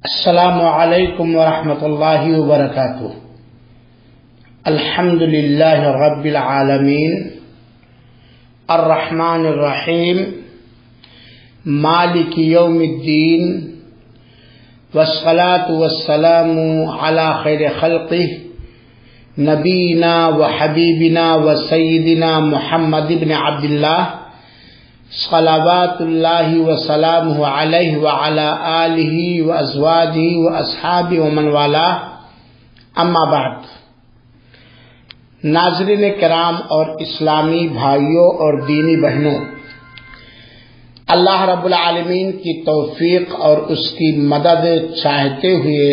السلام علیکم ورحمۃ اللہ وبرکاتہ۔ الحمد للہ رب العالمین الرحمن الرحیم مالک یوم الدین والصلاة والسلام علی خیر خلقہ نبینا وحبیبنا وسیدنا محمد بن عبد اللہ صلوات اللہ وسلامہ علیہ وعلی آلہ وازواجہ واصحابہ ومن والاه، اما بعد۔ ناظرین کرام اور اسلامی بھائیوں اور دینی بہنوں، اللہ رب العالمین کی توفیق اور اس کی مدد چاہتے ہوئے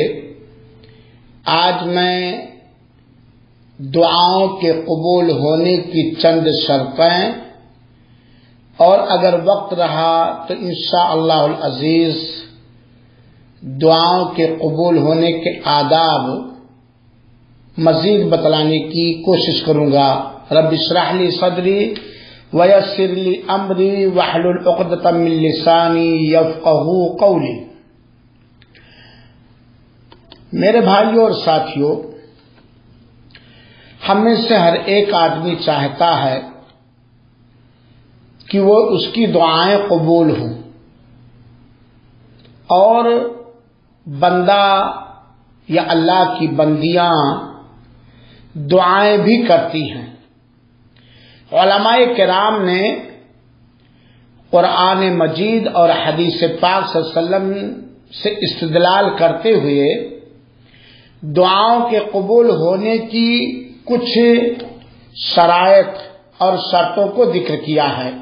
آج میں دعاؤں کے قبول ہونے کی چند شرطیں اور اگر وقت رہا تو انشاءاللہ العزیز دعاؤں کے قبول ہونے کے آداب مزید بتلانے کی کوشش کروں گا۔ رب اشرح لی صدری ویسر لی امری واحلل عقدۃ من لسانی یفقہوا قولی۔ میرے بھائیوں اور ساتھیوں، ہم میں سے ہر ایک آدمی چاہتا ہے کہ وہ اس کی دعائیں قبول ہوں، اور بندہ یا اللہ کی بندیاں دعائیں بھی کرتی ہیں۔ علماء کرام نے قرآن مجید اور حدیث پاک صلی اللہ علیہ وسلم سے استدلال کرتے ہوئے دعاؤں کے قبول ہونے کی کچھ شرائط اور شرطوں کو ذکر کیا ہے۔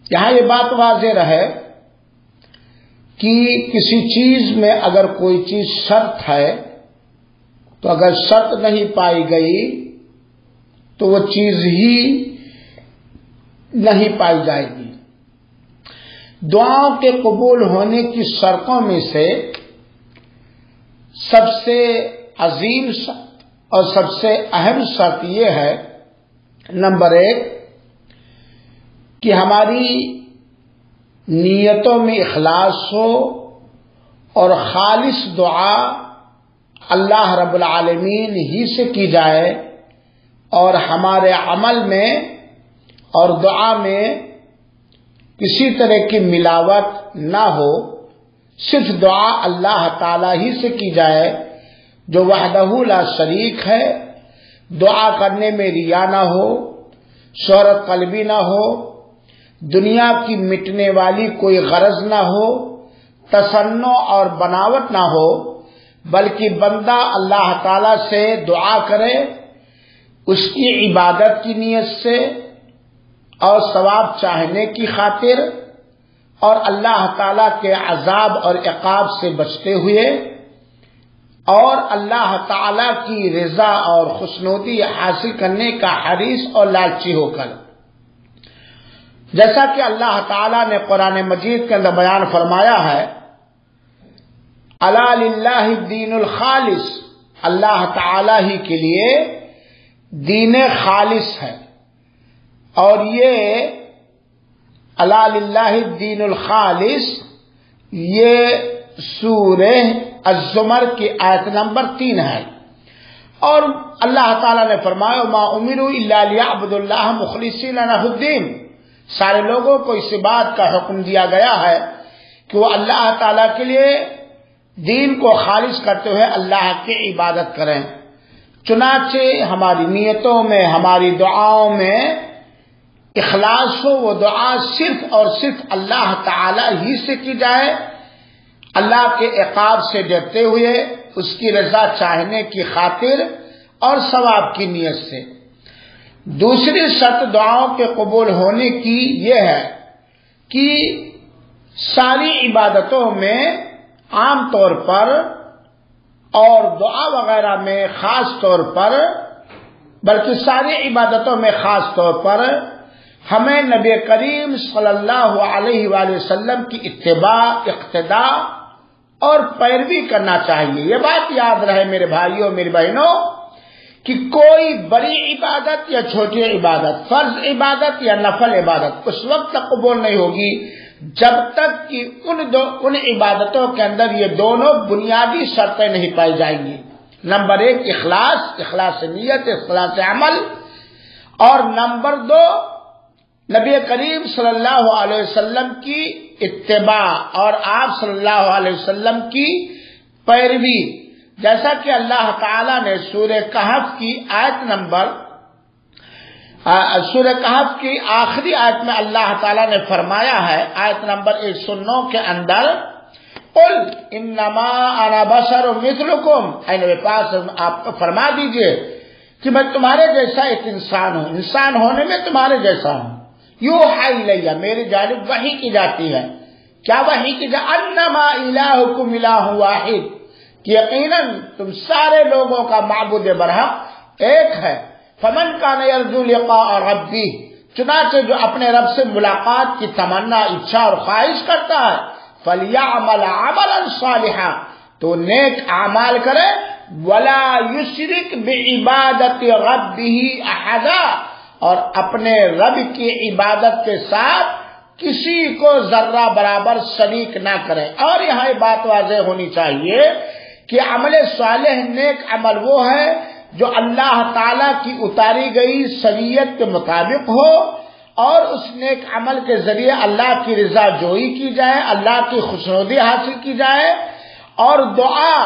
یہاں یہ بات واضح رہے کہ کسی چیز میں اگر کوئی چیز شرط ہے تو اگر شرط نہیں پائی گئی تو وہ چیز ہی نہیں پائی جائے گی۔ دعاؤں کے قبول ہونے کی شرطوں میں سے سب سے عظیم اور سب سے اہم شرط یہ ہے، نمبر 1، کہ ہماری نیتوں میں اخلاص ہو اور خالص دعا اللہ رب العالمین ہی سے کی جائے، اور ہمارے عمل میں اور دعا میں کسی طرح کی ملاوٹ نہ ہو، صرف دعا اللہ تعالی ہی سے کی جائے جو وحدہ لا شریک ہے۔ دعا کرنے میں ریا نہ ہو، شہرت قلبی نہ ہو، دنیا کی مٹنے والی کوئی غرض نہ ہو، تصنع اور بناوٹ نہ ہو، بلکہ بندہ اللہ تعالی سے دعا کرے اس کی عبادت کی نیت سے اور ثواب چاہنے کی خاطر، اور اللہ تعالی کے عذاب اور عقاب سے بچتے ہوئے، اور اللہ تعالی کی رضا اور خوشنودی حاصل کرنے کا حریص اور لالچی ہو کر۔ جیسا کہ اللہ تعالیٰ نے قرآن مجید کے اندر بیان فرمایا ہے، الا للہ الدین الخالص، اللہ تعالیٰ ہی کے لیے دین خالص ہے۔ اور یہ الا للہ الدین الخالص یہ سورہ الزمر کی آیت نمبر 3 ہے، اور اللہ تعالیٰ نے فرمایا ما امروا الا لیعبدوا اللہ مخلصین لہ الدین۔ سارے لوگوں کو اس بات کا حکم دیا گیا ہے کہ وہ اللہ تعالیٰ کے لیے دین کو خالص کرتے ہوئے اللہ کی عبادت کریں۔ چنانچہ ہماری نیتوں میں، ہماری دعاؤں میں اخلاص ہو، وہ دعا صرف اور صرف اللہ تعالیٰ ہی سے کی جائے، اللہ کے عقاب سے ڈرتے ہوئے، اس کی رضا چاہنے کی خاطر اور ثواب کی نیت سے۔ دوسری شرط دعاؤں کے قبول ہونے کی یہ ہے کہ ساری عبادتوں میں عام طور پر اور دعا وغیرہ میں خاص طور پر، بلکہ ساری عبادتوں میں خاص طور پر ہمیں نبی کریم صلی اللہ علیہ وآلہ وسلم کی اتباع، اقتداء اور پیروی کرنا چاہیے۔ یہ بات یاد رہے میرے بھائیوں میری بہنوں کہ کوئی بڑی عبادت یا چھوٹی عبادت، فرض عبادت یا نفل عبادت اس وقت تک قبول نہیں ہوگی جب تک کہ ان عبادتوں کے اندر یہ دونوں بنیادی شرطیں نہیں پائی جائیں گی. نمبر 1 اخلاص نیت، اخلاص عمل، اور نمبر 2 نبی کریم صلی اللہ علیہ وسلم کی اتباع اور آپ صلی اللہ علیہ وسلم کی پیروی. جیسا کہ اللہ تعالی نے سورہ کہف کی کی آخری آیت میں اللہ تعالی نے فرمایا ہے، آیت نمبر 109 کے اندر، قل انما انا بشر مثلکم، اے نبی پاک آپ کو فرما دیجئے کہ میں تمہارے جیسا ایک انسان ہوں، انسان ہونے میں تمہارے جیسا ہوں. یوحی الیہ، میری جانب وحی کی جاتی ہے. کیا وحی کی جاتی؟ انما الہکم الہ واحد، کہ یقیناً تم سارے لوگوں کا معبود برحق ایک ہے. فمن کان یرجو لقاء ربہ، چنانچہ جو اپنے رب سے ملاقات کی تمنا، اچھا اور خواہش کرتا ہے، فلیعمل عملا صالحا، تو نیک اعمال کرے، ولا یشرک بعبادت ربہ احدا، اور اپنے رب کی عبادت کے ساتھ کسی کو ذرہ برابر شریک نہ کرے. اور یہاں یہ بات واضح ہونی چاہیے کہ عمل صالح، نیک عمل وہ ہے جو اللہ تعالی کی اتاری گئی شریعت کے مطابق ہو، اور اس نیک عمل کے ذریعے اللہ کی رضا جوئی کی جائے، اللہ کی خوشنودی حاصل کی جائے. اور دعا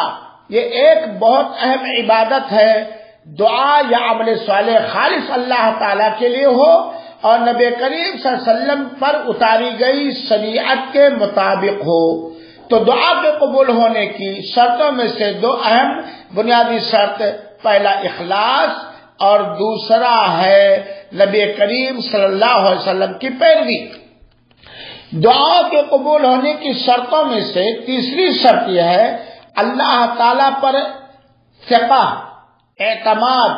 یہ ایک بہت اہم عبادت ہے. دعا یا عمل صالح خالص اللہ تعالی کے لیے ہو اور نبی کریم صلی اللہ علیہ وسلم پر اتاری گئی شریعت کے مطابق ہو. تو دعا کے قبول ہونے کی شرطوں میں سے 2 اہم بنیادی شرط، پہلا اخلاص اور دوسرا ہے نبی کریم صلی اللہ علیہ وسلم کی پیروی. دعا کے قبول ہونے کی شرطوں میں سے تیسری شرط یہ ہے اللہ تعالی پر ثقہ، اعتماد،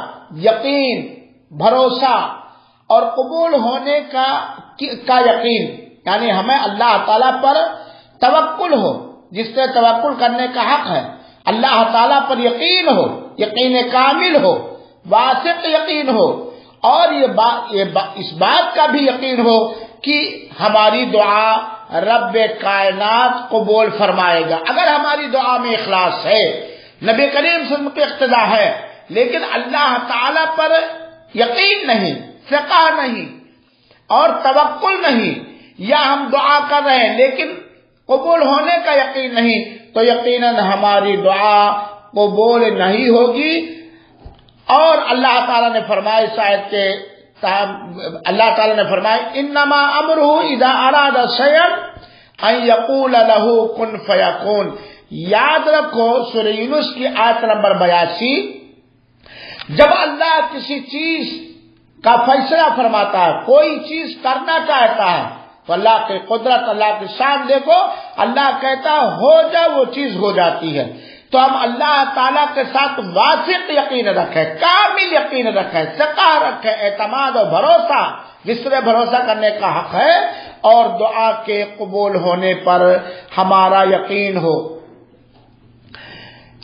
یقین، بھروسہ اور قبول ہونے کا یقین، یعنی ہمیں اللہ تعالی پر توکل ہو، جس سے توکل کرنے کا حق ہے. اللہ تعالی پر یقین ہو، یقین کامل ہو، واثق یقین ہو، اور اس بات کا بھی یقین ہو کہ ہماری دعا رب کائنات قبول فرمائے گا. اگر ہماری دعا میں اخلاص ہے، نبی کریم صلی اللہ علیہ وسلم کی اقتداء ہے، لیکن اللہ تعالی پر یقین نہیں، ثقہ نہیں اور توکل نہیں، یا ہم دعا کر رہے ہیں لیکن قبول ہونے کا یقین نہیں، تو یقیناً ہماری دعا قبول نہیں ہوگی. اور اللہ تعالیٰ نے فرمایا شاید کہ اللہ تعالیٰ نے فرمایا انما امرہ اذا اراد شیئا ان یقول له کن فیکون. یاد رکھو سورہ یونس کی آیت نمبر 82، جب اللہ کسی چیز کا فیصلہ فرماتا ہے، کوئی چیز کرنا چاہتا ہے، تو اللہ کی قدرت، اللہ کی شان دیکھو، اللہ کہتا ہے ہو جا، وہ چیز ہو جاتی ہے. تو ہم اللہ تعالیٰ کے ساتھ واثق یقین رکھیں، کامل یقین رکھیں، ثقہ رکھیں، اعتماد اور بھروسہ، جس طرح بھروسہ کرنے کا حق ہے، اور دعا کے قبول ہونے پر ہمارا یقین ہو.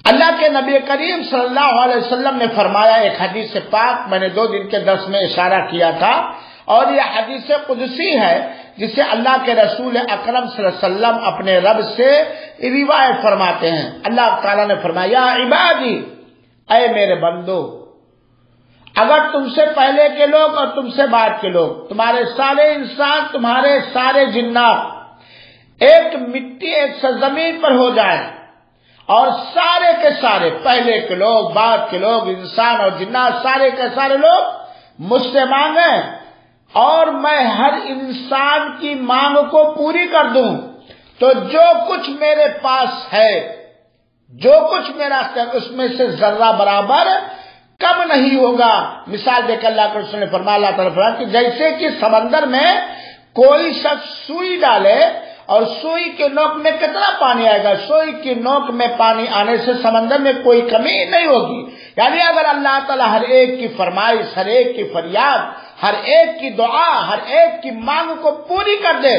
اللہ کے نبی کریم صلی اللہ علیہ وسلم نے فرمایا، ایک حدیث پاک میں نے 2 دن کے درس میں اشارہ کیا تھا، اور یہ حدیث قدسی ہے جسے اللہ کے رسول اکرم صلی اللہ علیہ وسلم اپنے رب سے روایت فرماتے ہیں. اللہ تعالیٰ نے فرمایا یا عبادی، اے میرے بندو، اگر تم سے پہلے کے لوگ اور تم سے بعد کے لوگ، تمہارے سارے انسان، تمہارے سارے جنات ایک مٹی، ایک سرزمین پر ہو جائیں، اور سارے کے سارے، پہلے کے لوگ، بعد کے لوگ، انسان اور جنات، سارے کے سارے لوگ مجھ سے مانگیں اور میں ہر انسان کی مانگ کو پوری کر دوں، تو جو کچھ میرے پاس ہے، جو کچھ میرا ہے، اس میں سے ذرہ برابر کم نہیں ہوگا. مثال دے کر اللہ کے رسول نے فرمایا، اللہ تعالیٰ فرمایا کہ جیسے کہ سمندر میں کوئی شخص سوئی ڈالے اور سوئی کے نوک میں کتنا پانی آئے گا، سوئی کی نوک میں پانی آنے سے سمندر میں کوئی کمی نہیں ہوگی. یعنی اگر اللہ تعالیٰ ہر ایک کی فرمائش، ہر ایک کی فریاد، ہر ایک کی دعا، ہر ایک کی مانگ کو پوری کر دے،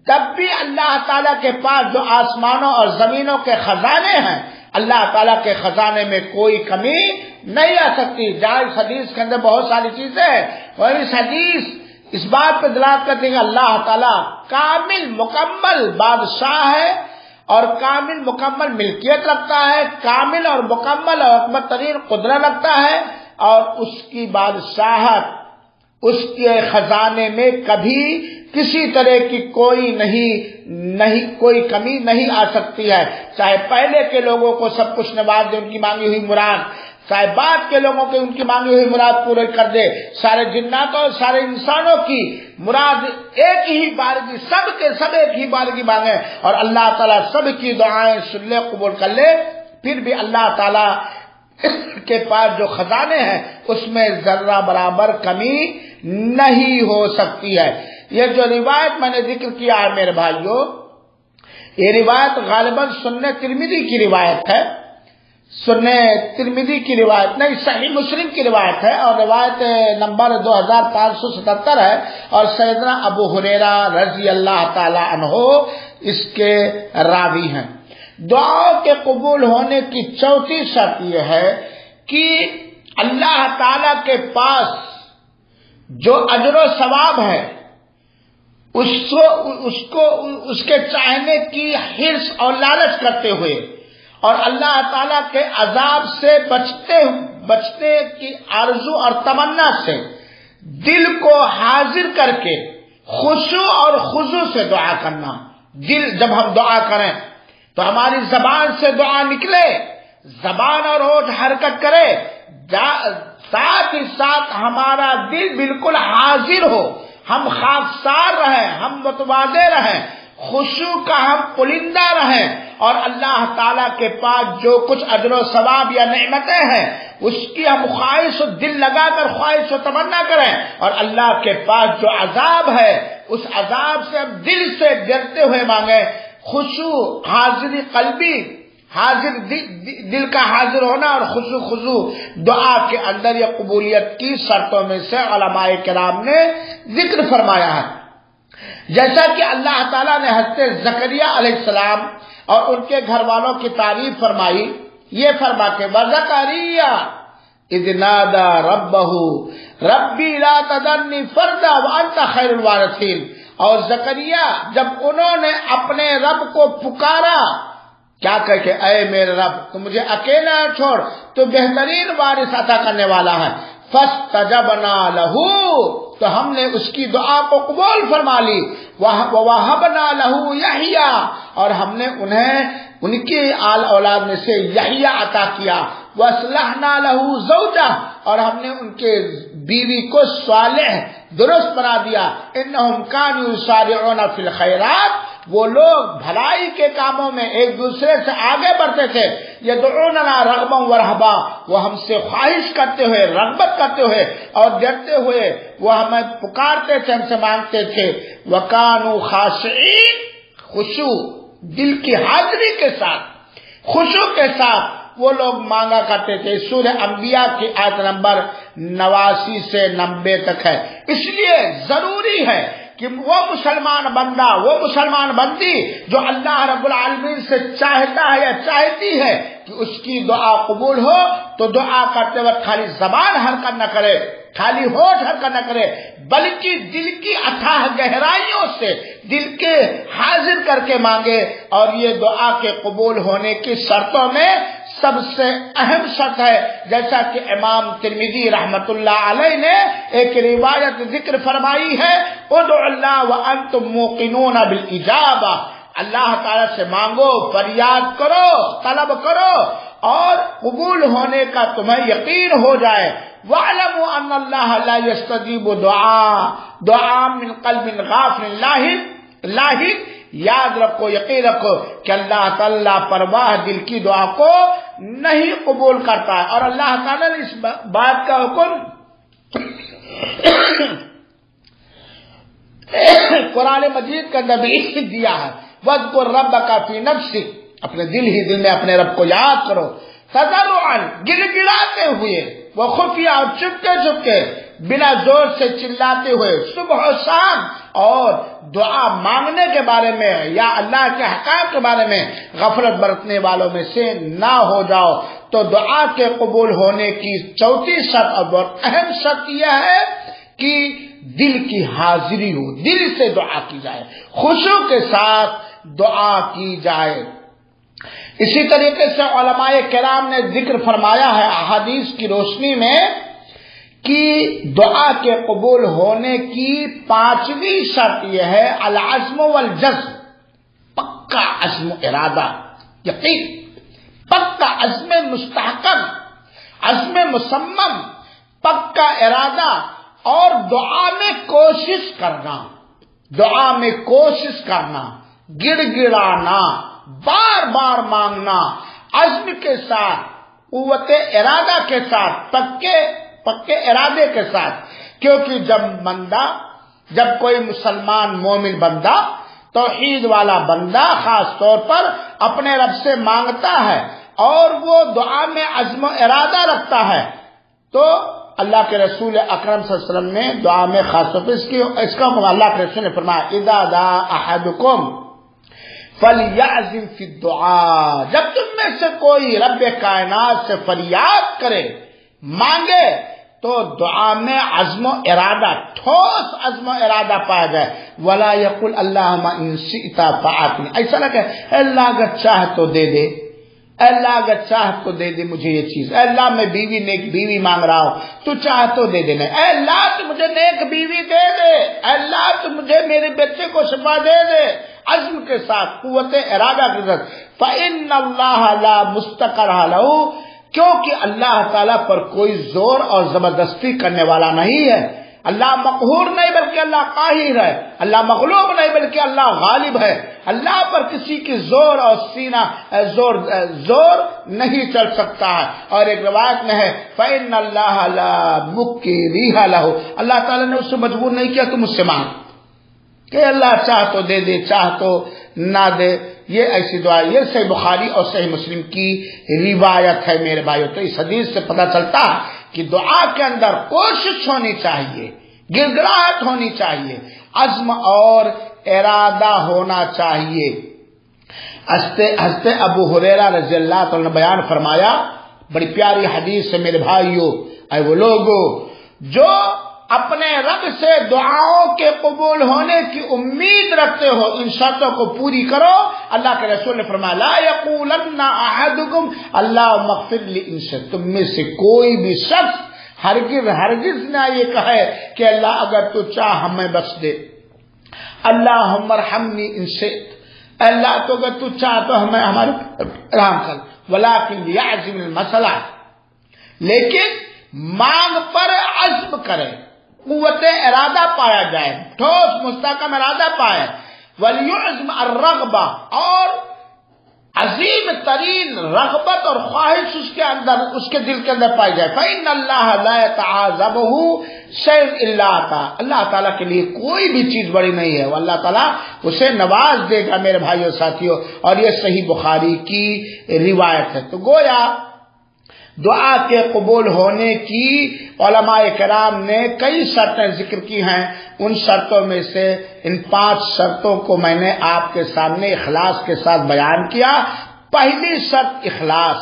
تب بھی اللہ تعالیٰ کے پاس جو آسمانوں اور زمینوں کے خزانے ہیں، اللہ تعالیٰ کے خزانے میں کوئی کمی نہیں آ سکتی. جائز حدیث کے اندر بہت ساری چیزیں ہیں، اور اس حدیث اس بات پہ دلالت کرتے ہیں کہ اللہ تعالیٰ کامل مکمل بادشاہ ہے اور کامل مکمل ملکیت رکھتا ہے، کامل اور مکمل اور اکبر ترین قدرت رکھتا ہے، اور اس کی بادشاہت، اس کے خزانے میں کبھی کسی طرح کی کوئی کمی نہیں آ سکتی ہے، چاہے پہلے کے لوگوں کو سب کچھ نواز دے، ان کی مانگی ہوئی مراد، چاہے بعد کے لوگوں کے ان کی مانگی ہوئی مراد پورے کر دے، سارے جناتوں اور سارے انسانوں کی مراد ایک ہی بارگی، سب کے سب ایک ہی بارگی مانگے، اور اللہ تعالیٰ سب کی دعائیں سن لے، قبول کر لے، پھر بھی اللہ تعالیٰ کے پاس جو خزانے ہیں اس میں ذرہ برابر کمی نہیں ہو سکتی ہے۔ یہ جو روایت میں نے ذکر کیا ہے میرے بھائیوں، یہ روایت غالباً سنن ترمذی کی روایت ہے، سنن ترمذی کی روایت نہیں، صحیح مسلم کی روایت ہے، اور روایت نمبر 2577 ہے، اور سیدنا ابو ہریرہ رضی اللہ تعالی عنہ اس کے راوی ہیں۔ دعا کے قبول ہونے کی چوتھی شرط یہ ہے کہ اللہ تعالی کے پاس جو اجر و ثواب ہے اس کے چاہنے کی حرص اور لالچ کرتے ہوئے، اور اللہ تعالی کے عذاب سے بچنے کی آرزو اور تمنا سے دل کو حاضر کر کے خشوع اور خضوع سے دعا کرنا۔ دل جب ہم دعا کریں تو ہماری زبان سے دعا نکلے، زبان اور ہونٹ حرکت کرے، ساتھ ہی ساتھ ہمارا دل بالکل حاضر ہو، ہم خاکسار رہیں، ہم متواضع رہیں، خشوع کا ہم پلندہ رہیں، اور اللہ تعالیٰ کے پاس جو کچھ اجر و ثواب یا نعمتیں ہیں اس کی ہم خواہش و دل لگا کر خواہش و تمنا کریں، اور اللہ کے پاس جو عذاب ہے اس عذاب سے ہم دل سے ڈرتے ہوئے مانگیں۔ خشوع، حاضری قلبی، حاضر دل کا حاضر ہونا اور خشوع خضوع دعا کے اندر یہ قبولیت کی شرطوں میں سے علماء کرام نے ذکر فرمایا ہے۔ جیسا کہ اللہ تعالیٰ نے حضرت زکریا علیہ السلام اور ان کے گھر والوں کی تعریف فرمائی، یہ فرما کے وَزَكَرِيَّا إِذْ نَادَى رَبَّهُ رَبِّي لَا تَذَرْنِي فَرْدًا وَأَنْتَ خَيْرُ الْوَارِثِينَ، اور زکریا جب انہوں نے اپنے رب کو پکارا، کیا کہہ کے اے میرے رب تو مجھے اکیلا چھوڑ، تو بہترین وارث عطا کرنے والا ہے۔ فَاسْتَجَبْنَا لَهُ، تو ہم نے اس کی دعا کو قبول فرما لی، وَوَهَبْنَا لَهُ يَحْيَىٰ، اور ہم نے انہیں ان کی آل اولاد میں سے یحییٰ عطا کیا، وَأَصْلَحْنَا لَهُ زَوْجَهُ، اور ہم نے ان کے بیوی کو صالح درست بنا دیا۔ انہم کانوا یسارعون فی الخیرات، وہ لوگ بھلائی کے کاموں میں ایک دوسرے سے آگے بڑھتے تھے، یدعوننا رغبا ورہبا، وہ ہم سے خواہش کرتے ہوئے، رغبت کرتے ہوئے اور ڈرتے ہوئے وہ ہمیں پکارتے تھے، ہم سے مانگتے تھے۔ وکانوا خاشعین، خشوع دل کی حاضری کے ساتھ، خشوع کے ساتھ وہ لوگ مانگا کرتے تھے۔ سورہ انبیاء کی آیت نمبر 89 سے 90 تک ہے۔ اس لیے ضروری ہے کہ وہ مسلمان بندہ، وہ مسلمان بندی جو اللہ رب العالمین سے چاہتا ہے یا چاہتی ہے کہ اس کی دعا قبول ہو، تو دعا کرتے وقت خالی زبان حرکت نہ کرے، خالی ہونٹ حرکت نہ کرے، بلکہ دل کی اتھاہ گہرائیوں سے دل کے حاضر کر کے مانگے۔ اور یہ دعا کے قبول ہونے کی شرطوں میں سب سے اہم شرط ہے، جیسا کہ امام ترمذی رحمت اللہ علیہ نے ایک روایت ذکر فرمائی ہے، ادعوا اللہ وانتم موقنون بالاجابہ، اللہ تعالی سے مانگو، فریاد کرو، طلب کرو اور قبول ہونے کا تمہیں یقین ہو جائے۔ وَاعْلَمُوا أَنَّ اللَّهَ لَا يَسْتَجِيبُ دُعَاءً مِّن قَلْبٍ غَافِلٍ لاهٍ، یاد رکھو، یقین رکھو کہ اللہ تعالیٰ پرواہ دل کی دعا کو نہیں قبول کرتا ہے۔ اور اللہ تعالیٰ نے اس بات کا حکم قرآن مجید کا نبی دیا ہے، وَاذْكُر رَّبَّكَ فِي نَفْسِكَ، اپنے دل میں اپنے رب کو یاد کرو، تضرعاً گڑ گڑاتے ہوئے، وہ خفیہ اور چپکے چپکے، بنا زور سے چلاتے ہوئے، صبح و شام، اور دعا مانگنے کے بارے میں یا اللہ کے احکام کے بارے میں غفلت برتنے والوں میں سے نہ ہو جاؤ۔ تو دعا کے قبول ہونے کی چوتھی شرط اور بہت اہم شرط یہ ہے کہ دل کی حاضری ہو، دل سے دعا کی جائے، خشوع کے ساتھ دعا کی جائے۔ اسی طریقے سے علماء کرام نے ذکر فرمایا ہے احادیث کی روشنی میں کہ دعا کے قبول ہونے کی 5ویں شرط یہ ہے العزم والجزم، پکا عزم و ارادہ، یقین، پکا عزم مستحکم، عزم مصمم، پکا ارادہ، اور دعا میں کوشش کرنا، دعا میں کوشش کرنا، گڑ گڑانا، بار بار مانگنا، عزم کے ساتھ، قوت ارادہ کے ساتھ، پکے ارادے کے ساتھ۔ کیونکہ جب کوئی مسلمان مومن بندہ، توحید والا بندہ خاص طور پر اپنے رب سے مانگتا ہے اور وہ دعا میں عزم و ارادہ رکھتا ہے، تو اللہ کے رسول اکرم صلی اللہ علیہ وسلم نے دعا میں خاص طور پر اس کا اللہ کے رسول نے فرمایا اذا دعا احدکم فلیعزم فی الدعاء، جب تم میں سے کوئی رب کائنات سے فریاد کرے، مانگے، تو دعا میں عزم و ارادہ، ٹھوس عزم و ارادہ پایا جائے۔ ولا یقل اللہم ان شئت فاعطنی، ایسا نہ کہ اے اللہ اگر چاہ تو دے دے، اے اللہ اگر چاہ تو دے دے مجھے یہ چیز، اے اللہ میں نیک بیوی مانگ رہا ہوں، تو چاہ تو دے دینا، اے اللہ تو مجھے نیک بیوی دے دے، اے اللہ تو مجھے میرے بچے کو شفا دے دے، عزم کے ساتھ، قوت ارادہ کے ساتھ۔ فإن اللہ لا مستقر له، کیونکہ اللہ تعالیٰ پر کوئی زور اور زبردستی کرنے والا نہیں ہے۔ اللہ مقہور نہیں بلکہ اللہ قاہر ہے، اللہ مغلوب نہیں بلکہ اللہ غالب ہے۔ اللہ پر کسی کی زور اور سینہ زور نہیں چل سکتا ہے۔ اور ایک روایت میں ہے فإن اللہ لا مکرہ لہ، اللہ تعالیٰ نے اس سے مجبور نہیں کیا تم مجھ سے مانگ، کہ اللہ چاہ تو دے دے، چاہ تو نہ دے۔ یہ ایسی دعا، یہ صحیح بخاری اور صحیح مسلم کی روایت ہے میرے بھائیو۔ تو اس حدیث سے پتہ چلتا ہے کہ دعا کے اندر کوشش ہونی چاہیے، گڑ گڑاہٹ ہونی چاہیے، عزم اور ارادہ ہونا چاہیے۔ حضرت ابو ہریرہ رضی اللہ عنہ نے بیان فرمایا، بڑی پیاری حدیث ہے میرے بھائیو، اے وہ لوگو جو اپنے رب سے دعاؤں کے قبول ہونے کی امید رکھتے ہو، ان شرطوں کو پوری کرو۔ اللہ کے رسول نے فرمایا لا یقولن احدکم اللہم اغفر لی، ان سے تم میں سے کوئی بھی شخص ہرگز نہ یہ کہے کہ اللہ اگر تو چاہ ہمیں بخش دے، اللہم ارحمنی ان سے، اللہ تو اگر تو چاہ تو ہمیں ہمارے رحم کر، ولکن یعزم المسئلہ، لیکن مانگ پر عزم کرے، قوت ارادہ پایا جائے، ٹھوس مستحکم ارادہ پائے، ولیعزم الرغبہ، اور عظیم ترین رغبت اور خواہش اس کے اندر، اس کے دل کے اندر پائی جائے۔ فإن اللہ لا يتعاظمه شيء الا آتا، اللہ تعالیٰ کے لیے کوئی بھی چیز بڑی نہیں ہے، وہ اللہ تعالیٰ اسے نواز دے گا میرے بھائیو ساتھیو۔ اور یہ صحیح بخاری کی روایت ہے۔ تو گویا دعا کے قبول ہونے کی علماء کرام نے کئی شرطیں ذکر کی ہیں۔ ان شرطوں میں سے ان 5 شرطوں کو میں نے آپ کے سامنے اخلاص کے ساتھ بیان کیا۔ پہلی شرط اخلاص،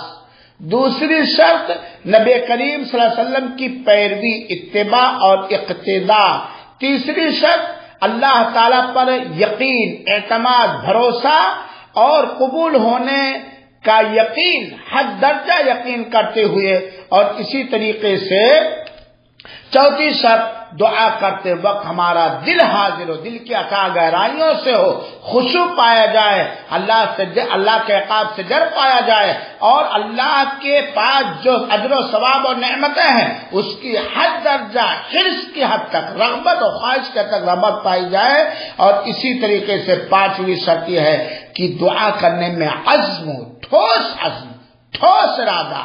دوسری شرط نبی کریم صلی اللہ علیہ وسلم کی پیروی، اتباع اور اقتداء، تیسری شرط اللہ تعالیٰ پر یقین، اعتماد، بھروسہ اور قبول ہونے کا یقین، حد درجہ یقین کرتے ہوئے، اور اسی طریقے سے چوتھی شرط دعا کرتے وقت ہمارا دل حاضر ہو، دل کی اتھاہ گہرائیوں سے ہو، خشوع پایا جائے، اللہ کے عقاب سے ڈر پایا جائے، اور اللہ کے پاس جو اجر و ثواب اور نعمتیں ہیں اس کی حد درجہ، حرص کی حد تک، رغبت اور خواہش کے تک رغبت پائی جائے۔ اور اسی طریقے سے 5ویں شرط یہ ہے کہ دعا کرنے میں عزم ہو، ٹھوس ارادہ،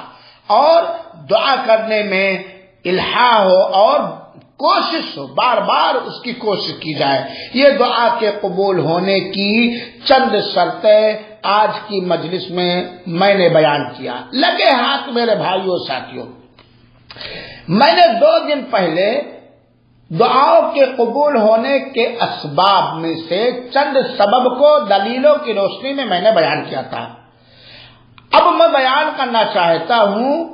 اور دعا کرنے میں الحاح ہو اور کوشش ہو، بار بار اس کی کوشش کی جائے۔ یہ دعا کے قبول ہونے کی چند شرطیں آج کی مجلس میں نے بیان کیا۔ لگے ہاتھ میرے بھائیوں ساتھیوں، میں نے 2 دن پہلے دعاؤں کے قبول ہونے کے اسباب میں سے چند سبب کو دلیلوں کی روشنی میں نے بیان کیا تھا۔ اب میں بیان کرنا چاہتا ہوں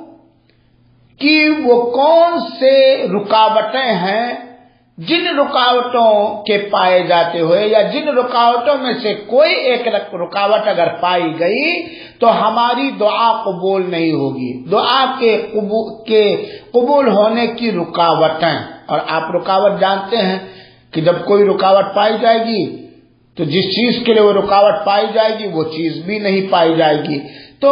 کہ وہ کون سے رکاوٹیں ہیں جن رکاوٹوں کے پائے جاتے ہوئے یا جن رکاوٹوں میں سے کوئی ایک رکاوٹ اگر پائی گئی تو ہماری دعا قبول نہیں ہوگی. دعا کے قبول ہونے کی رکاوٹیں، اور آپ رکاوٹ جانتے ہیں کہ جب کوئی رکاوٹ پائی جائے گی تو جس چیز کے لیے وہ رکاوٹ پائی جائے گی وہ چیز بھی نہیں پائی جائے گی. تو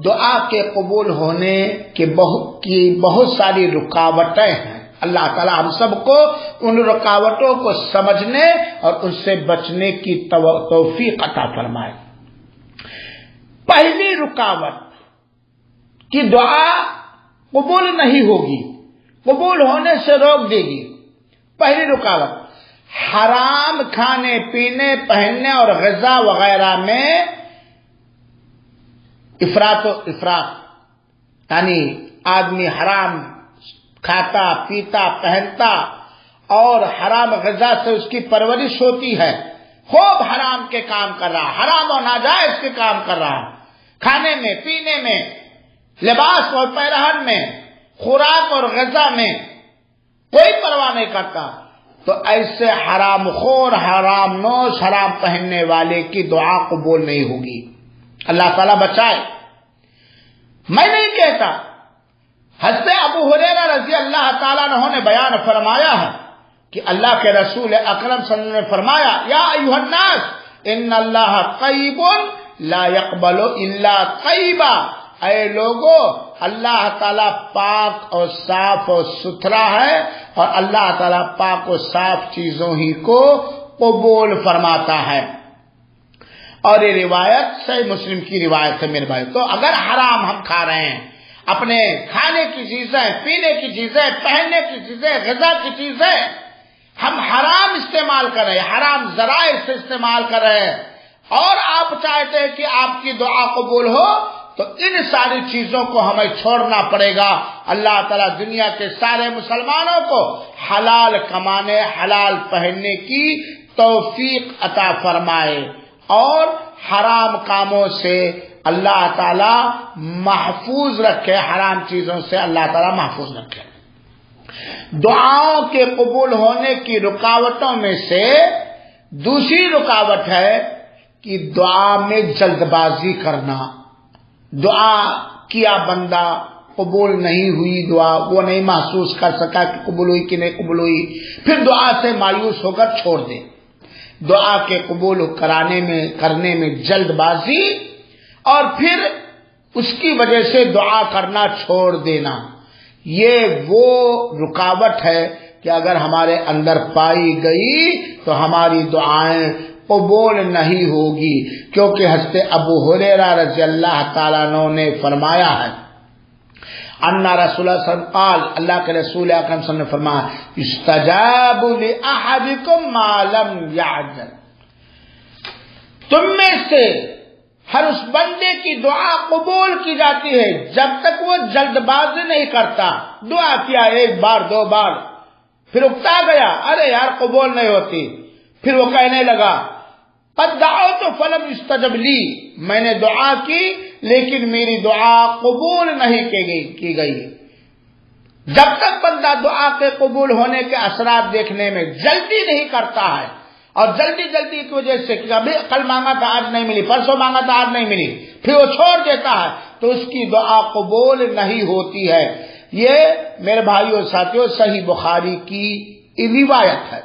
دعا کے قبول ہونے کی بہت ساری رکاوٹیں ہیں. اللہ تعالی ہم سب کو ان رکاوٹوں کو سمجھنے اور ان سے بچنے کی توفیق عطا فرمائے. پہلی رکاوٹ کہ دعا قبول نہیں ہوگی، قبول ہونے سے روک دے گی. پہلی رکاوٹ حرام کھانے پینے پہننے اور غذا وغیرہ میں افراط یعنی آدمی حرام کھاتا پیتا پہنتا اور حرام غذا سے اس کی پرورش ہوتی ہے، خوب حرام کے کام کر رہا، حرام اور ناجائز کے کام کر رہا، کھانے میں پینے میں لباس اور پہرہن میں خوراک اور غذا میں کوئی پرواہ نہیں کرتا، تو ایسے حرام خور حرام نوش حرام پہننے والے کی دعا قبول نہیں ہوگی. اللہ تعالیٰ بچائے. میں نہیں کہتا، حضرت ابو ہریرہ رضی اللہ تعالیٰ عنہ نے بیان فرمایا ہے کہ اللہ کے رسول اکرم صلی اللہ علیہ وسلم نے فرمایا یا ایھا الناس ان اللہ طیب لا يقبل الا طیبا. اے لوگو، اللہ تعالیٰ پاک اور صاف اور ستھرا ہے اور اللہ تعالیٰ پاک اور صاف چیزوں ہی کو قبول فرماتا ہے. اور یہ روایت صحیح مسلم کی روایت ہے میرے بھائی. تو اگر حرام ہم کھا رہے ہیں، اپنے کھانے کی چیزیں، پینے کی چیزیں، پہننے کی چیزیں، غذا کی چیزیں ہم حرام استعمال کر رہے ہیں، حرام ذرائع سے استعمال کر رہے ہیں، اور آپ چاہتے ہیں کہ آپ کی دعا قبول ہو، تو ان ساری چیزوں کو ہمیں چھوڑنا پڑے گا. اللہ تعالیٰ دنیا کے سارے مسلمانوں کو حلال کمانے حلال پہننے کی توفیق عطا فرمائے اور حرام کاموں سے اللہ تعالیٰ محفوظ رکھے، حرام چیزوں سے اللہ تعالیٰ محفوظ رکھے. دعاؤں کے قبول ہونے کی رکاوٹوں میں سے دوسری رکاوٹ ہے کہ دعا میں جلد بازی کرنا. دعا کیا بندہ قبول نہیں ہوئی دعا، وہ نہیں محسوس کر سکا کہ قبول ہوئی کہ نہیں قبول ہوئی، پھر دعا سے مایوس ہو کر چھوڑ دے. دعا کے قبول کرنے میں جلد بازی اور پھر اس کی وجہ سے دعا کرنا چھوڑ دینا، یہ وہ رکاوٹ ہے کہ اگر ہمارے اندر پائی گئی تو ہماری دعائیں قبول نہیں ہوگی. کیونکہ حضرت ابو ہریرہ رضی اللہ تعالیٰ عنہ نے فرمایا ہے ان رسول اللہ صلی اللہ علیہ وسلم قال، اللہ کے رسول اکرم صلی اللہ علیہ وسلم نے فرمایا یستجاب لأحدکم ما لم یعجل. تم میں سے ہر اس بندے کی دعا قبول کی جاتی ہے جب تک وہ جلد بازی نہیں کرتا. دعا کیا ایک بار دو بار، پھر اکتا گیا، ارے یار قبول نہیں ہوتی، پھر وہ کہنے لگا قد دعوت فلم یستجب لی، میں نے دعا کی لیکن میری دعا قبول نہیں کی گئی. جب تک بندہ دعا کے قبول ہونے کے اثرات دیکھنے میں جلدی نہیں کرتا ہے اور جلدی کی وجہ سے ابھی کل مانگا تھا آج نہیں ملی، پرسوں مانگا تھا آج نہیں ملی، پھر وہ چھوڑ دیتا ہے، تو اس کی دعا قبول نہیں ہوتی ہے. یہ میرے بھائیوں اور ساتھیوں صحیح بخاری کی روایت ہے.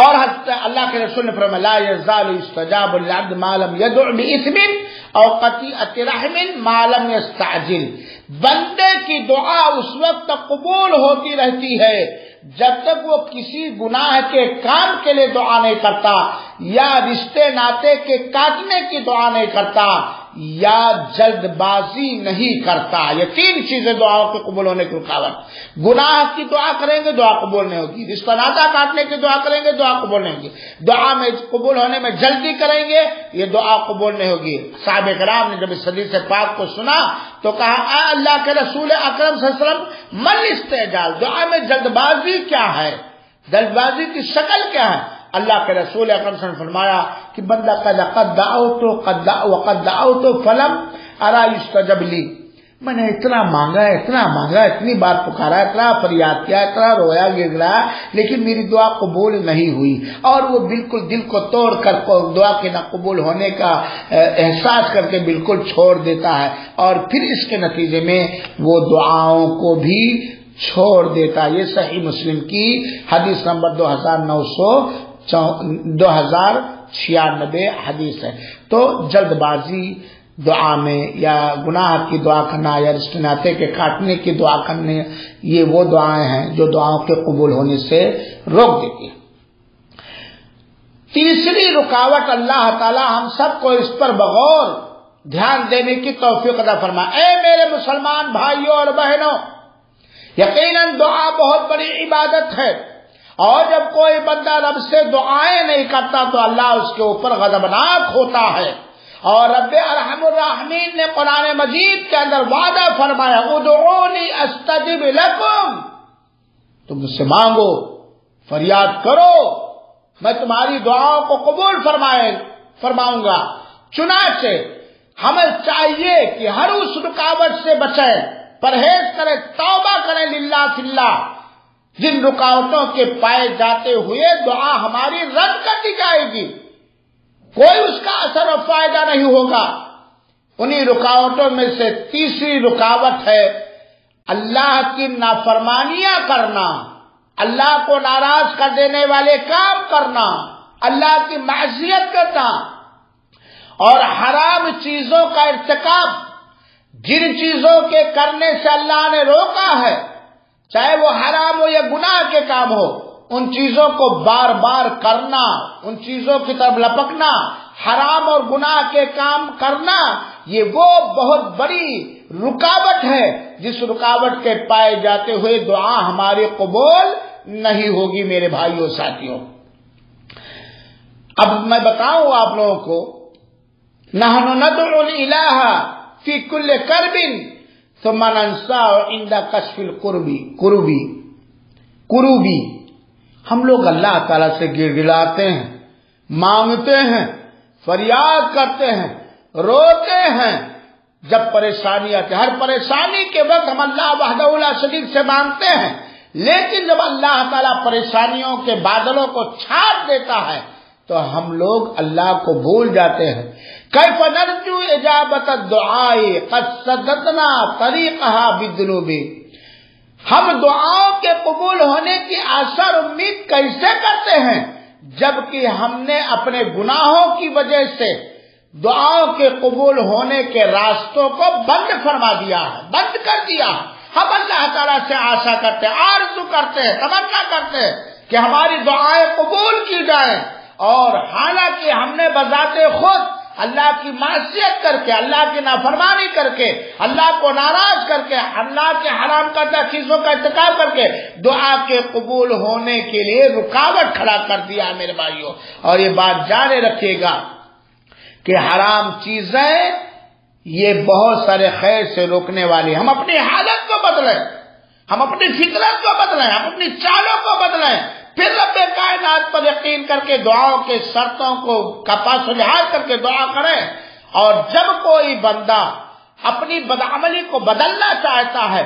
اور اللہ کے رسول نے فرمایا لا یزال یستجاب للعبد ما لم يدع باثم او قطیعۃ رحم ما لم یستعجل. بندے کی دعا اس وقت تک قبول ہوتی رہتی ہے جب تک وہ کسی گناہ کے کام کے لیے دعا نہیں کرتا، یا رشتے ناطے کے کاٹنے کی دعا نہیں کرتا، یا جلد بازی نہیں کرتا. یہ تین چیزیں دعاؤں کے قبول ہونے کی رکاوٹ. گناہ کی دعا کریں گے دعا قبول نہیں ہوگی، رشتہ ناطہ کاٹنے کی دعا کریں گے دعا قبول نہیں ہوگی، دعا میں قبول ہونے میں جلدی کریں گے یہ دعا قبول نہیں ہوگی. صحابہ کرام نے جب اس حدیث پاک کو سنا تو کہا اے اللہ کے رسول اکرم صلی اللہ علیہ وسلم من استعجال، دعا میں جلد بازی کیا ہے، جلد بازی کی شکل کیا ہے؟ اللہ کے رسول اکرم صلی اللہ علیہ وسلم نے فرمایا کہ بندہ قد دعوت فلم ارى یستجب لی، میں نے اتنا مانگا اتنی بار پکارا، اتنا فریاد کیا، اتنا رویا گڑگڑا، لیکن میری دعا قبول نہیں ہوئی، اور وہ بالکل دل کو توڑ کر دعا کے نہ قبول ہونے کا احساس کر کے بالکل چھوڑ دیتا ہے، اور پھر اس کے نتیجے میں وہ دعاؤں کو بھی چھوڑ دیتا ہے۔ یہ صحیح مسلم کی حدیث نمبر 2096 حدیث ہے۔ تو جلد بازی دعا میں یا گناہ کی دعا کرنا یا رشتے ناطے کے کاٹنے کی دعا کرنے، یہ وہ دعائیں ہیں جو دعاؤں کے قبول ہونے سے روک دیتی ہیں۔ تیسری رکاوٹ، اللہ تعالی ہم سب کو اس پر بغور دھیان دینے کی توفیق عطا فرمائے۔ اے میرے مسلمان بھائیوں اور بہنوں، یقیناً دعا بہت بڑی عبادت ہے، اور جب کوئی بندہ رب سے دعائیں نہیں کرتا تو اللہ اس کے اوپر غضبناک ہوتا ہے، اور رب ارحم الراحمین نے قرآن مجید کے اندر وعدہ فرمایا، ادعونی استجب لکم، تم مجھ سے مانگو، فریاد کرو، میں تمہاری دعاؤں کو قبول فرماؤں گا۔ چنانچہ ہمیں چاہیے کہ ہر اس رکاوٹ سے بچیں، پرہیز کریں، توبہ کریں للہ فی اللہ، جن رکاوٹوں کے پائے جاتے ہوئے دعا ہماری رد کر دی جائے گی، کوئی اس کا اثر و فائدہ نہیں ہوگا۔ انہی رکاوٹوں میں سے تیسری رکاوٹ ہے اللہ کی نافرمانیاں کرنا، اللہ کو ناراض کر دینے والے کام کرنا، اللہ کی معصیت کرنا، اور حرام چیزوں کا ارتکاب۔ جن چیزوں کے کرنے سے اللہ نے روکا ہے، چاہے وہ حرام ہو یا گناہ کے کام ہو، ان چیزوں کو بار بار کرنا، ان چیزوں کی طرف لپکنا، حرام اور گناہ کے کام کرنا، یہ وہ بہت بڑی رکاوٹ ہے جس رکاوٹ کے پائے جاتے ہوئے دعا ہماری قبول نہیں ہوگی۔ میرے بھائیوں ساتھیوں، اب میں بتاؤں آپ لوگوں کو، نحن ندعو الالہ فی کل کرب ثم ننساء عند کشف کروبی، ہم لوگ اللہ تعالیٰ سے گڑگڑاتے ہیں، مانگتے ہیں، فریاد کرتے ہیں، روتے ہیں جب پریشانی آتی ہے۔ ہر پریشانی کے وقت ہم اللہ وحدہ لا شریک سے مانگتے ہیں، لیکن جب اللہ تعالیٰ پریشانیوں کے بادلوں کو چھاٹ دیتا ہے تو ہم لوگ اللہ کو بھول جاتے ہیں۔ کیف نرجو اجابت الدعاء قد سددنا طریقها بالذنوب، ہم دعاؤں کے قبول ہونے کی آشا اور امید کیسے کرتے ہیں جبکہ ہم نے اپنے گناہوں کی وجہ سے دعاؤں کے قبول ہونے کے راستوں کو بند فرما دیا ہے، بند کر دیا ہے۔ ہم اللہ تعالیٰ سے آشا کرتے ہیں، آرزو کرتے ہیں، تمنا کرتے ہیں کہ ہماری دعائیں قبول کی جائیں، اور حالانکہ ہم نے بذات خود اللہ کی معصیت کر کے، اللہ کی نافرمانی کر کے، اللہ کو ناراض کر کے، اللہ کے حرام کردہ چیزوں کا ارتکاب کر کے دعا کے قبول ہونے کے لیے رکاوٹ کھڑا کر دیا ہے میرے بھائیوں۔ اور یہ بات جانے رکھیے گا کہ حرام چیزیں یہ بہت سارے خیر سے روکنے والی۔ ہم اپنی حالت کو بدلیں، ہم اپنی فطرت کو بدلیں، ہم اپنی چالوں کو بدلیں، پھر رب کائنات پر یقین کر کے دعاؤں کے شرطوں کو پاس و لحاظ کر کے دعا کریں۔ اور جب کوئی بندہ اپنی بدعملی کو بدلنا چاہتا ہے،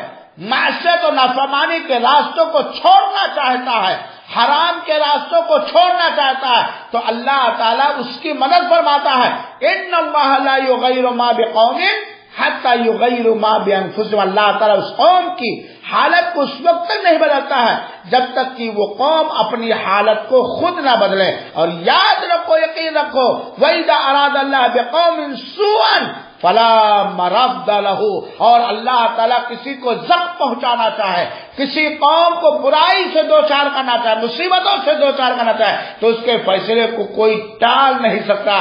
معصیت و نافرمانی کے راستوں کو چھوڑنا چاہتا ہے، حرام کے راستوں کو چھوڑنا چاہتا ہے، تو اللہ تعالیٰ اس کی مدد فرماتا ہے۔ ان اللہ لا یغیر ما بقوم حتی یغیر ما بانفسهم، اللہ تعالیٰ اس قوم کی حالت کو اس وقت تک نہیں بدلتا ہے جب تک کہ وہ قوم اپنی حالت کو خود نہ بدلے۔ اور یاد رکھو، یقین رکھو، وَإِذَا أَرَادَ اللَّهُ بِقَوْمٍ سُوءًا فَلَا مَرَدَّ لَهُ، اور اللہ تعالیٰ کسی کو زخم پہنچانا چاہے، کسی قوم کو برائی سے دوچار کرنا چاہے، مصیبتوں سے دوچار کرنا چاہے، تو اس کے فیصلے کو کوئی ٹال نہیں سکتا۔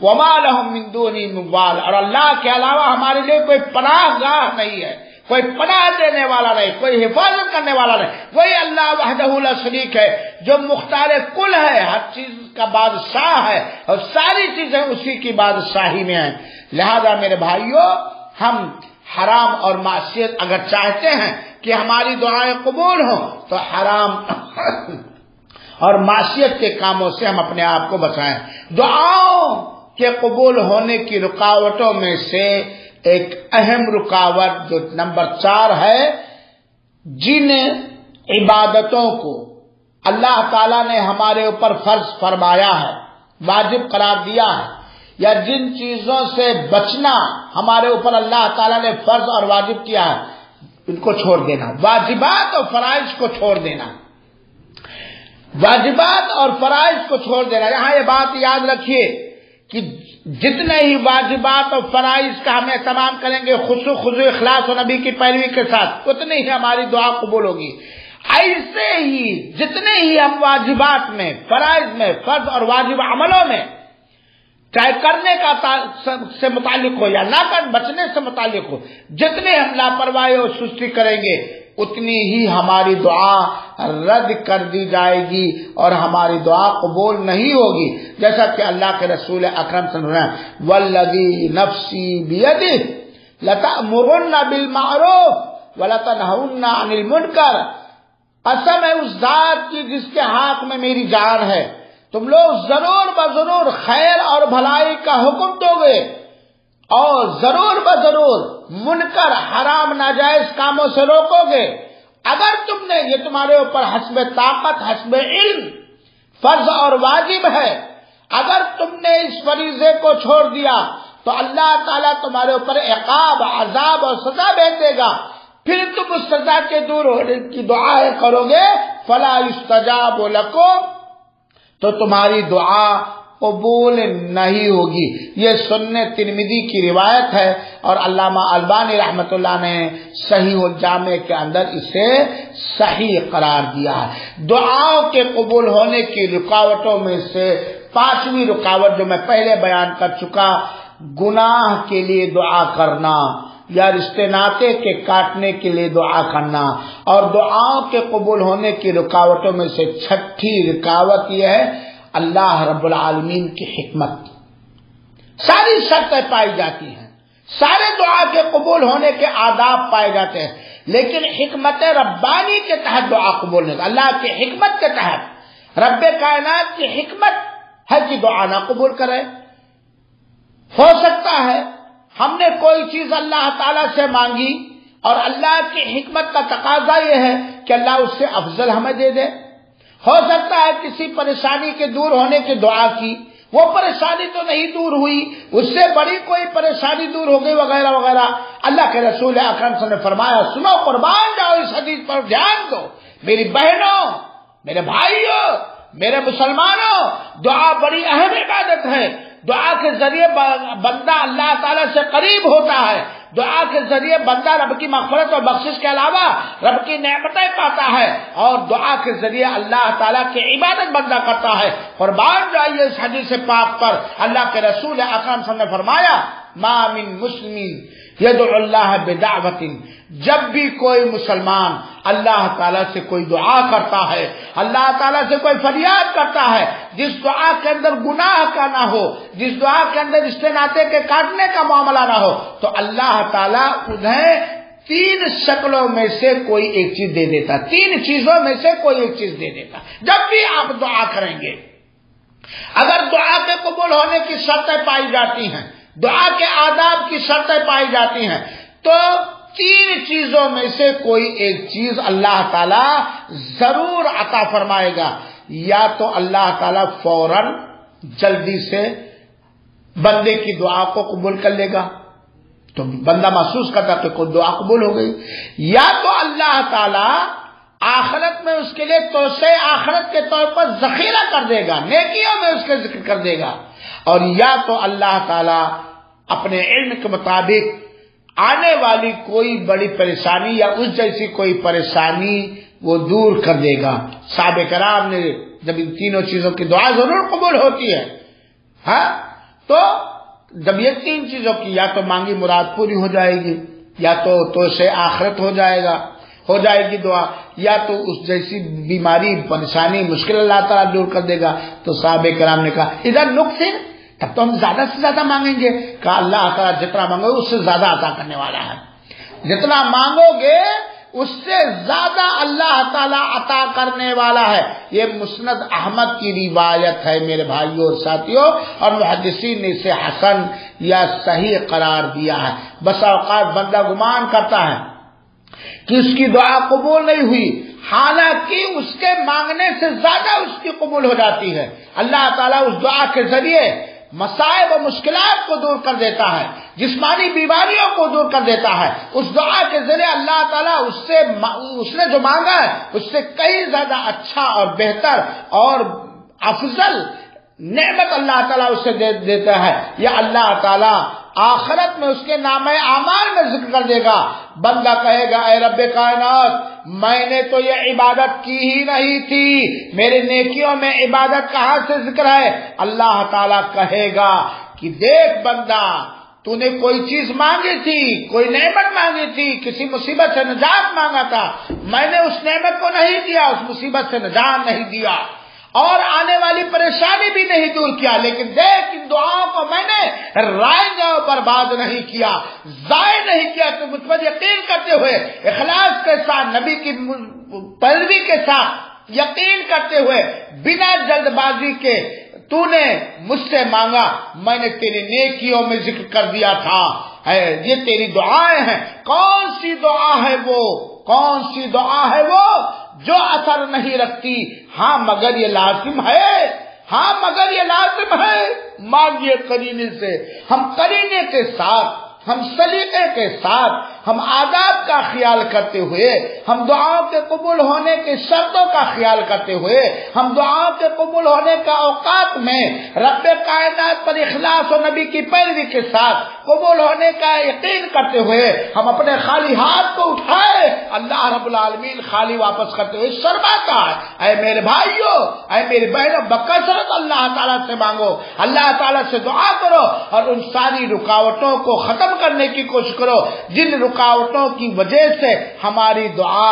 وَمَا لَهُم مِّن دُونِهِ مِّن وَالٍ، اور اللہ کے علاوہ ہمارے لیے کوئی پناہ گاہ نہیں ہے، کوئی پناہ دینے والا نہیں، کوئی حفاظت کرنے والا نہیں۔ وہی اللہ وحدہ لا شریک ہے جو مختار کل ہے، ہر چیز کا بادشاہ ہے، اور ساری چیزیں اسی کی بادشاہی میں ہیں۔ لہذا میرے بھائیوں، ہم حرام اور معصیت اگر چاہتے ہیں کہ ہماری دعائیں قبول ہوں تو حرام اور معصیت کے کاموں سے ہم اپنے آپ کو بچائیں۔ دعاؤں کے قبول ہونے کی رکاوٹوں میں سے ایک اہم رکاوٹ جو نمبر 4 ہے، جن عبادتوں کو اللہ تعالیٰ نے ہمارے اوپر فرض فرمایا ہے، واجب قرار دیا ہے، یا جن چیزوں سے بچنا ہمارے اوپر اللہ تعالیٰ نے فرض اور واجب کیا ہے، ان کو چھوڑ دینا، واجبات اور فرائض کو چھوڑ دینا، واجبات اور فرائض کو چھوڑ دینا۔ یہاں یہ بات یاد رکھیے کہ جتنے ہی واجبات اور فرائض کا ہم اہتمام کریں گے خضوع اخلاص و نبی کی پیروی کے ساتھ، اتنی ہی ہماری دعا قبول ہوگی۔ ایسے ہی جتنے ہی ہم واجبات میں، فرائض میں، فرض اور واجب عملوں میں، چاہے کرنے کا سے متعلق ہو یا نہ کر بچنے سے متعلق ہو، جتنے ہم لاپرواہی اور سستی کریں گے اتنی ہی ہماری دعا رد کر دی جائے گی اور ہماری دعا قبول نہیں ہوگی، جیسا کہ اللہ کے رسول اکرم صلی اللہ علیہ وسلم والذی نفسی بیدہ لتأمرن بالمعروف ولتنہون عن المنکر، قسم ہے اس ذات کی جس کے ہاتھ میں میری جان ہے، تم لوگ ضرور بضرور خیر اور بھلائی کا حکم دو گے اور ضرور بضرور منکر حرام ناجائز کاموں سے روکو گے۔ اگر تم نے، یہ تمہارے اوپر حسب طاقت حسب علم فرض اور واجب ہے، اگر تم نے اس فریضے کو چھوڑ دیا تو اللہ تعالیٰ تمہارے اوپر عقاب، عذاب اور سزا بھیج دے گا، پھر تم اس سزا کے دور ہونے کی دعائیں کرو گے، فلا یستجاب لکم، تو تمہاری دعا قبول نہیں ہوگی۔ یہ سنن ترمذی کی روایت ہے اور علامہ البانی رحمۃ اللہ نے صحیح الجامع کے اندر اسے صحیح قرار دیا ہے۔ دعاؤں کے قبول ہونے کی رکاوٹوں میں سے 5ویں رکاوٹ جو میں پہلے بیان کر چکا، گناہ کے لیے دعا کرنا یا رشتے ناطے کے کاٹنے کے لیے دعا کرنا۔ اور دعاؤں کے قبول ہونے کی رکاوٹوں میں سے 6ٹھی رکاوٹ یہ ہے اللہ رب العالمین کی حکمت۔ ساری شرطیں پائی جاتی ہیں، سارے دعا کے قبول ہونے کے آداب پائے جاتے ہیں، لیکن حکمت ربانی کے تحت دعا قبول نہیں، اللہ کی حکمت کے تحت رب کائنات کی حکمت ہے کہ دعا نہ قبول کرے۔ ہو سکتا ہے ہم نے کوئی چیز اللہ تعالیٰ سے مانگی اور اللہ کی حکمت کا تقاضا یہ ہے کہ اللہ اس سے افضل ہمیں دے دے۔ ہو سکتا ہے کسی پریشانی کے دور ہونے کی دعا کی، وہ پریشانی تو نہیں دور ہوئی، اس سے بڑی کوئی پریشانی دور ہو گئی وغیرہ وغیرہ۔ اللہ کے رسول اکرم صلی اللہ علیہ وسلم نے فرمایا، سنو قربان جاؤ اس حدیث پر دھیان دو، میری بہنوں، میرے بھائیوں، میرے مسلمانوں، دعا بڑی اہم عبادت ہے۔ دعا کے ذریعے بندہ اللہ تعالیٰ سے قریب ہوتا ہے، دعا کے ذریعے بندہ رب کی مغفرت اور بخشش کے علاوہ رب کی نعمتیں پاتا ہے، اور دعا کے ذریعے اللہ تعالیٰ کی عبادت بندہ کرتا ہے۔ قربان جائیے اس حدیث پاک پر، اللہ کے رسول اکرم صلی اللہ علیہ وسلم نے فرمایا، ما من مسلم یدعو اللہ بدعوت، جب بھی کوئی مسلمان اللہ تعالیٰ سے کوئی دعا کرتا ہے، اللہ تعالیٰ سے کوئی فریاد کرتا ہے، جس دعا کے اندر گناہ کا نہ ہو، جس دعا کے اندر رشتے ناطے کے کاٹنے کا معاملہ نہ ہو، تو اللہ تعالیٰ انہیں 3 شکلوں میں سے کوئی ایک چیز دے دیتا، 3 چیزوں میں سے کوئی ایک چیز دے دیتا۔ جب بھی آپ دعا کریں گے، اگر دعا کے قبول ہونے کی شرطیں پائی جاتی ہیں، دعا کے آداب کی شرطیں پائی جاتی ہیں، تو 3 چیزوں میں سے کوئی ایک چیز اللہ تعالیٰ ضرور عطا فرمائے گا۔ یا تو اللہ تعالیٰ فوراً جلدی سے بندے کی دعا کو قبول کر لے گا، تو بندہ محسوس کرتا کہ کوئی دعا قبول ہو گئی، یا تو اللہ تعالیٰ آخرت میں اس کے لیے توسع آخرت کے طور پر ذخیرہ کر دے گا، نیکیوں میں اس کے ذکر کر دے گا، اور یا تو اللہ تعالیٰ اپنے علم کے مطابق آنے والی کوئی بڑی پریشانی یا اس جیسی کوئی پریشانی وہ دور کر دے گا۔ صحابہ کرام نے جب ان تینوں چیزوں کی دعا ضرور قبول ہوتی ہے، ہاں، تو جب یہ 3 چیزوں کی یا تو مانگی مراد پوری ہو جائے گی، یا تو سے آخرت ہو جائے گی دعا، یا تو اس جیسی بیماری پریشانی مشکل اللہ تعالیٰ دور کر دے گا۔ تو صحابہ کرام نے کہا ادھر نقصان، تب تو ہم زیادہ سے زیادہ مانگیں گے۔ کہا اللہ تعالیٰ جتنا مانگو اس سے زیادہ عطا کرنے والا ہے، جتنا مانگو گے اس سے زیادہ اللہ تعالیٰ عطا کرنے والا ہے. یہ مسند احمد کی روایت ہے میرے بھائیوں اور ساتھیوں، اور محدثین نے اسے حسن یا صحیح قرار دیا ہے. بس اوقات بندہ گمان کرتا ہے کہ اس کی دعا قبول نہیں ہوئی، حالانکہ اس کے مانگنے سے زیادہ اس کی قبول ہو جاتی ہے. اللہ تعالیٰ اس دعا کے ذریعے مصائب و مشکلات کو دور کر دیتا ہے، جسمانی بیماریوں کو دور کر دیتا ہے. اس دعا کے ذریعے اللہ تعالیٰ اس نے جو مانگا ہے اس سے کئی زیادہ اچھا اور بہتر اور افضل نعمت اللہ تعالیٰ اسے دیتا ہے. یہ اللہ تعالیٰ آخرت میں اس کے نام اعمال میں ذکر کر دے گا. بندہ کہے گا اے رب کائنات، میں نے تو یہ عبادت کی ہی نہیں تھی، میرے نیکیوں میں عبادت کہاں سے ذکر ہے؟ اللہ تعالیٰ کہے گا کہ دیکھ بندہ، تو نے کوئی چیز مانگی تھی، کوئی نعمت مانگی تھی، کسی مصیبت سے نجات مانگا تھا، میں نے اس نعمت کو نہیں دیا، اس مصیبت سے نجات نہیں دیا، اور آنے والی پریشانی بھی نہیں دور کیا، لیکن دیکھ ان دعاؤں کو میں نے رائے اور برباد نہیں کیا، ضائع نہیں کیا. تو مجھ پر یقین کرتے ہوئے، اخلاص کے ساتھ، نبی کی پیروی کے ساتھ یقین کرتے ہوئے، بنا جلد بازی کے تو نے مجھ سے مانگا، میں نے تیری نیکیوں میں ذکر کر دیا تھا. یہ تیری دعائیں ہیں. کون سی دعا ہے وہ؟ کون سی دعا ہے وہ جو اثر نہیں رکھتی؟ ہاں مگر یہ لازم ہے، ہاں مگر یہ لازم ہے. مانگیے قرینے سے، ہم قرینے کے ساتھ، ہم سلیقے کے ساتھ، ہم آداب کا خیال کرتے ہوئے، ہم دعاؤں کے قبول ہونے کے شرطوں کا خیال کرتے ہوئے، ہم دعاؤں کے قبول ہونے کا اوقات میں رب کائنات پر اخلاص و نبی کی پیروی کے ساتھ قبول ہونے کا یقین کرتے ہوئے ہم اپنے خالی ہاتھ کو اٹھائے، اللہ رب العالمین خالی واپس کرتے ہوئے شرماتا ہے. اے میرے بھائیوں، اے میری بہنوں، بکثرت اللہ تعالیٰ سے مانگو، اللہ تعالیٰ سے دعا کرو، اور ان ساری رکاوٹوں کو ختم کرنے کی کوشش کرو جن رکاوٹوں کی وجہ سے ہماری دعا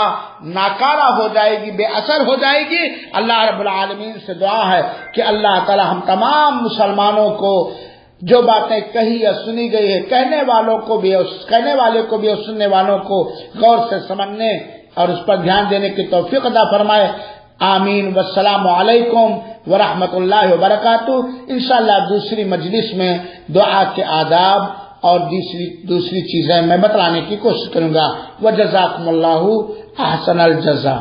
ناکارہ ہو جائے گی، بے اثر ہو جائے گی. اللہ رب العالمین سے دعا ہے کہ اللہ تعالی ہم تمام مسلمانوں کو جو باتیں کہی یا سنی گئی ہے، کہنے والوں کو بھی اور سننے والوں کو غور سے سمجھنے اور اس پر دھیان دینے کی توفیق عطا فرمائے. آمین. والسلام علیکم ورحمۃ اللہ وبرکاتہ. انشاءاللہ دوسری مجلس میں دعا کے آداب اور دوسری چیزیں میں بتلانے کی کوشش کروں گا. وجزاکم اللہ احسن الجزا.